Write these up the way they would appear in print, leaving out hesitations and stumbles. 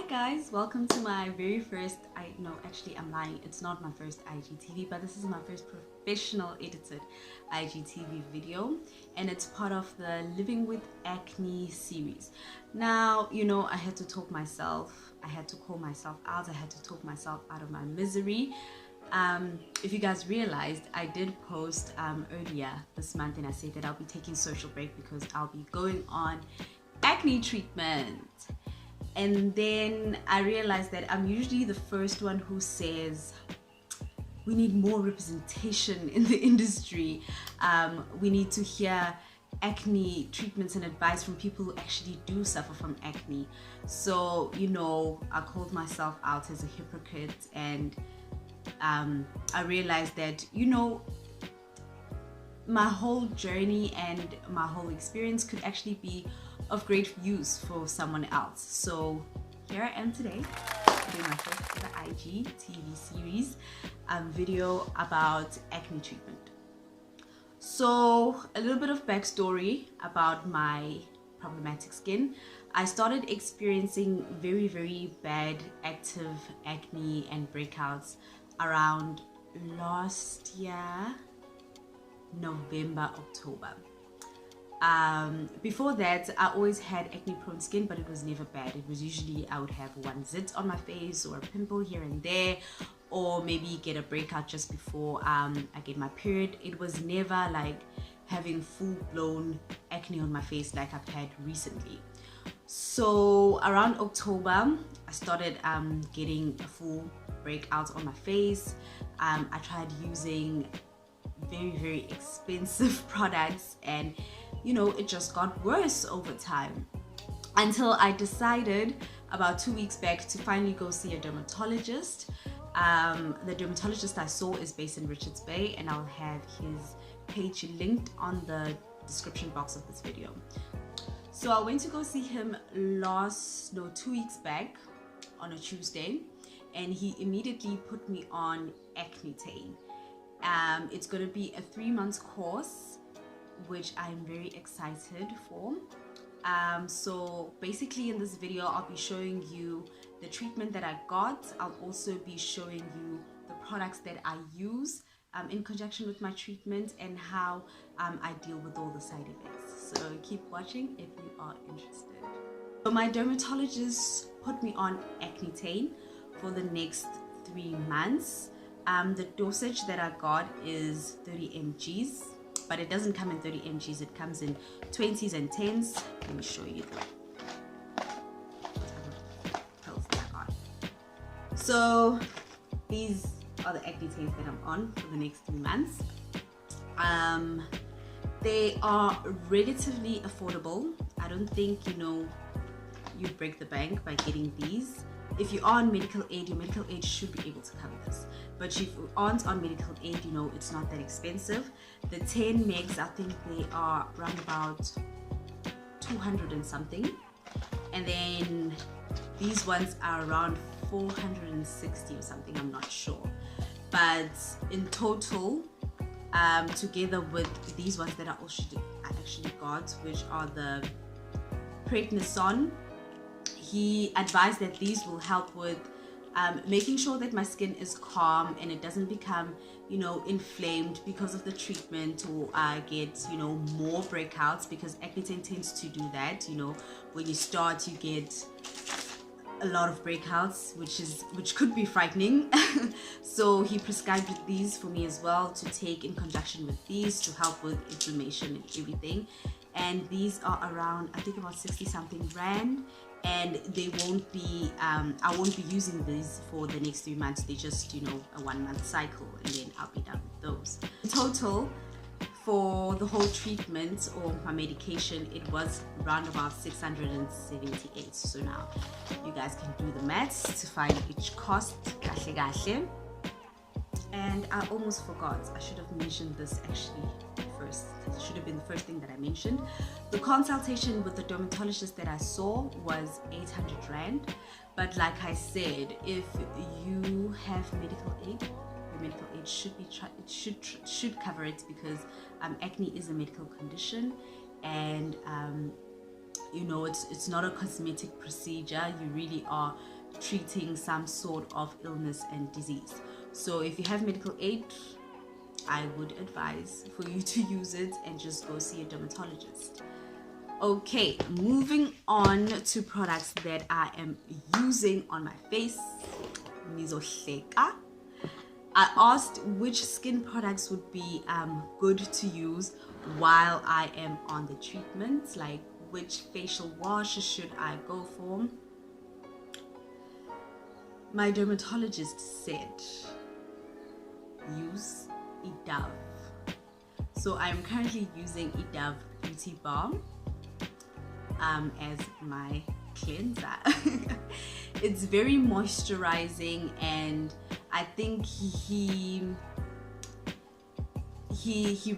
guys, welcome to my very first, I'm lying, it's not my first IGTV, but this is my first professional edited IGTV video, and it's part of the Living with Acne series. Now, I had to talk myself, I had to call myself out, I had to talk myself out of my misery. If you guys realized, I did post earlier this month, and I said that I'll be taking social break because I'll be going on acne treatment. And then I realized that I'm usually the first one who says we need more representation in the industry. We need to hear acne treatments and advice from people who actually do suffer from acne. So, I called myself out as a hypocrite, and I realized that, my whole journey and my whole experience could actually be of great use for someone else. So here I am today doing my first ever IGTV series video about acne treatment. So a little bit of backstory about my problematic skin. I started experiencing very, very bad active acne and breakouts around last year, November, October. Before that, I always had acne prone skin, but it was never bad. It was usually I would have one zit on my face or a pimple here and there, or maybe get a breakout just before I get my period. It was never like having full-blown acne on my face like I've had recently. So around October, I started getting a full breakout on my face. I tried using very, very expensive products, and it just got worse over time, until I decided about 2 weeks back to finally go see a dermatologist. The dermatologist I saw is based in Richards Bay, and I'll have his page linked on the description box of this video. So I went to go see him 2 weeks back on a Tuesday, and he immediately put me on Acnetane. It's going to be a 3-month course, which I'm very excited for. So basically in this video, I'll be showing you the treatment that I got. I'll also be showing you the products that I use in conjunction with my treatment, and how I deal with all the side effects. So keep watching if you are interested. So my dermatologist put me on Acnetane for the next 3 months. The dosage that I got is 30 mgs, but it doesn't come in 30 mgs, it comes in 20s and 10s. Let me show you the pills that I got. So these are the Acnetanes that I'm on for the next 3 months. They are relatively affordable. I don't think you break the bank by getting these. If you are on medical aid, your medical aid should be able to cover this. But if you aren't on medical aid, it's not that expensive. The 10 megs, I think they are around about 200 and something. And then these ones are around 460 or something, I'm not sure. But in total, together with these ones that I actually got, which are the Prednisone, he advised that these will help with making sure that my skin is calm and it doesn't become, inflamed because of the treatment, or I get, more breakouts, because Acnetane tends to do that. When you start, you get a lot of breakouts, which could be frightening. So he prescribed these for me as well to take in conjunction with these to help with inflammation and everything. And these are around, I think, about 60 something rand. And they won't be I won't be using these for the next 3 months. They just a 1-month cycle, and then I'll be done with those. In total, for the whole treatment or my medication, it was around about 678. So now you guys can do the maths to find each cost. And I almost forgot, I should have mentioned this actually first. It should have been the first thing that I mentioned. The consultation with the dermatologist that I saw was 800 rand. But like I said, if you have medical aid, your medical aid should cover it, because acne is a medical condition, and it's not a cosmetic procedure. You really are treating some sort of illness and disease. So if you have medical aid, I would advise for you to use it and just go see a dermatologist. Okay, moving on to products that I am using on my face. Nizohleka. I asked which skin products would be good to use while I am on the treatment, like which facial wash should I go for. My dermatologist said use Dove. So I'm currently using Dove Beauty Balm as my cleanser. It's very moisturizing, and I think he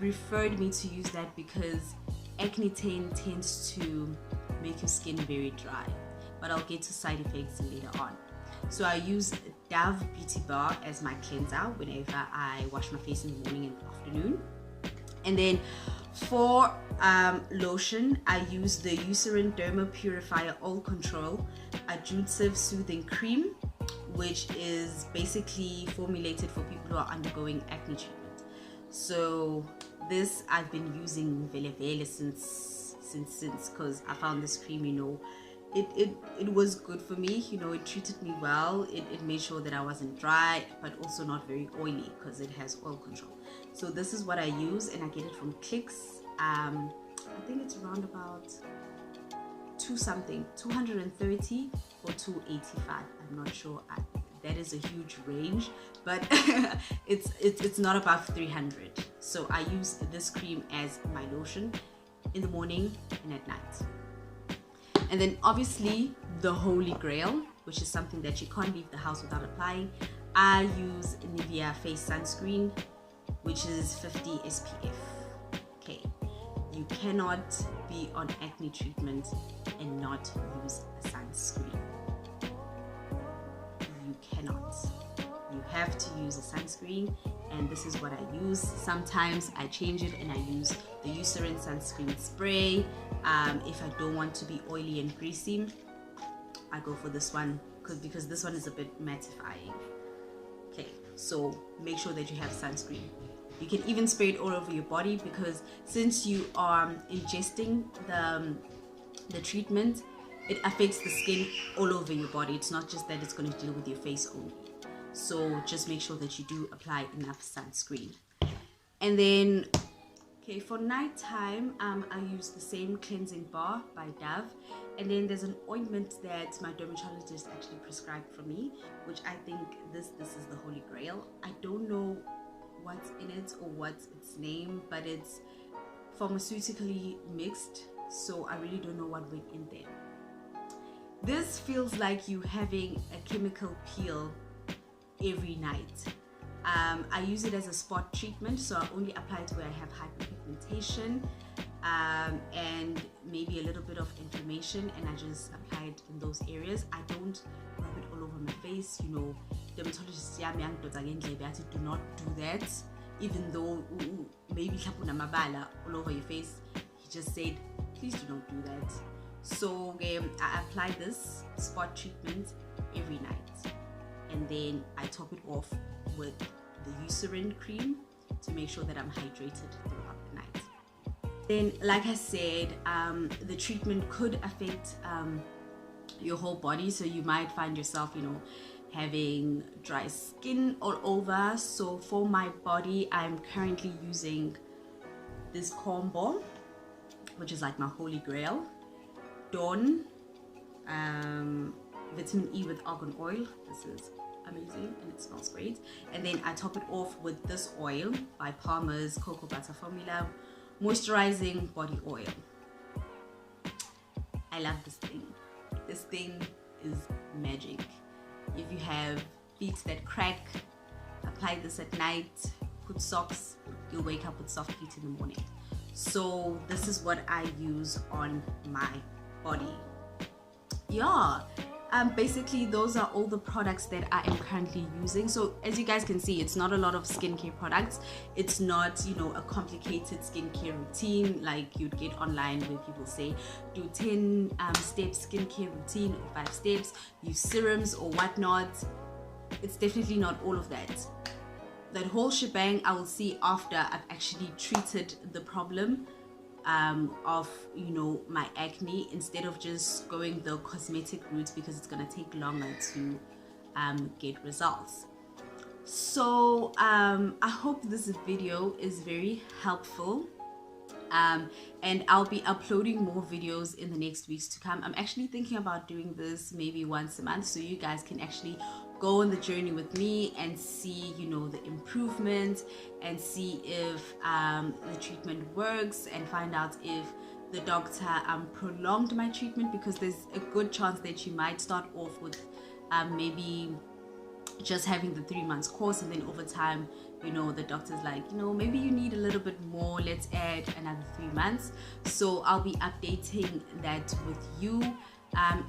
referred me to use that because Acnetane tends to make your skin very dry, but I'll get to side effects later on. So I use Dove Beauty Bar as my cleanser whenever I wash my face in the morning and afternoon. And then for lotion, I use the Eucerin Dermo Purifier Oil Control Adjunctive Soothing Cream, which is basically formulated for people who are undergoing acne treatment. So this I've been using vele since because I found this cream, you know, it was good for me, you know, it treated me well. It made sure that I wasn't dry but also not very oily because it has oil control. So this is what I use, and I get it from Clicks. I think it's around about 230 or 285. I'm not sure. That is a huge range, but it's not above 300. So I use this cream as my lotion in the morning and at night. And then obviously the holy grail, which is something that you can't leave the house without applying. I use Nivea face sunscreen, which is 50 SPF. Okay, you cannot be on acne treatment and not use a sunscreen. You cannot. You have to use a sunscreen, and this is what I use. Sometimes I change it and I use the Eucerin sunscreen spray. If I don't want to be oily and greasy, I go for this one because this one is a bit mattifying. Okay, so make sure that you have sunscreen. You can even spray it all over your body, because since you are ingesting the treatment, it affects the skin all over your body. It's not just that it's going to deal with your face only. So just make sure that you do apply enough sunscreen. And then, okay, for nighttime, I use the same cleansing bar by Dove. And then there's an ointment that my dermatologist actually prescribed for me, which I think this is the holy grail. I don't know what's in it or what's its name, but it's pharmaceutically mixed, so I really don't know what went in there. This feels like you having a chemical peel every night. I use it as a spot treatment, so I only apply it where I have hyperpigmentation and maybe a little bit of inflammation, and I just apply it in those areas. I don't rub it all over my face. You know, dermatologist do not do that, even though maybe all over your face. He just said, please do not do that. So I apply this spot treatment every night, and then I top it off with the Eucerin cream to make sure that I'm hydrated throughout the night. Then, like I said, the treatment could affect your whole body, so you might find yourself, you know, having dry skin all over. So for my body, I'm currently using this combo, which is like my holy grail. Dawn vitamin E with argan oil. This is amazing and it smells great. And then I top it off with this oil by Palmer's Cocoa Butter Formula Moisturizing Body Oil. I love this thing. This thing is magic. If you have feet that crack, apply this at night, put socks, you'll wake up with soft feet in the morning. So this is what I use on my body. Yeah, basically those are all the products that I am currently using. So as you guys can see, it's not a lot of skincare products. It's not, you know, a complicated skincare routine like you'd get online where people say do 10 step skincare routine or 5 steps, use serums or whatnot. It's definitely not all of that. That whole shebang I will see after I've actually treated the problem of, you know, my acne, instead of just going the cosmetic route, because it's gonna take longer to get results. So I hope this video is very helpful, and I'll be uploading more videos in the next weeks to come. I'm actually thinking about doing this maybe once a month, so you guys can actually go on the journey with me and see, you know, the improvement, and see if the treatment works, and find out if the doctor prolonged my treatment, because there's a good chance that you might start off with maybe just having the 3 months course, and then over time, you know, the doctor's like, you know, maybe you need a little bit more, let's add another 3 months. So I'll be updating that with you.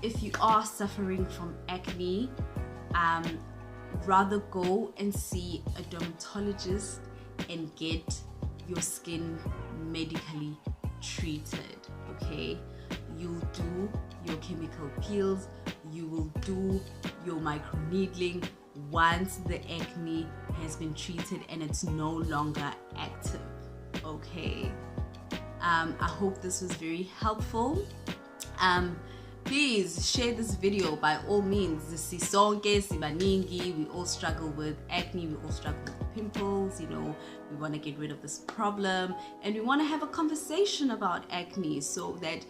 If you are suffering from acne, rather go and see a dermatologist and get your skin medically treated. Okay, you'll do your chemical peels, you will do your microneedling once the acne has been treated and it's no longer active. Okay, I hope this was very helpful. Please share this video by all means. Sisonke sibaningi, we all struggle with acne, we all struggle with pimples, you know, we want to get rid of this problem, and we want to have a conversation about acne, so that,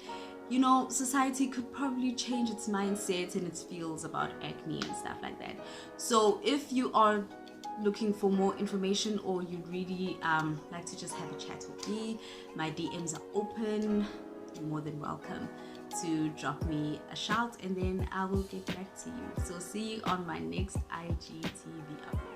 you know, society could probably change its mindset and its feels about acne and stuff like that. So if you are looking for more information, or you'd really like to just have a chat with me, my DMs are open. You're more than welcome to drop me a shout, and then I will get back to you. So see you on my next IGTV upload.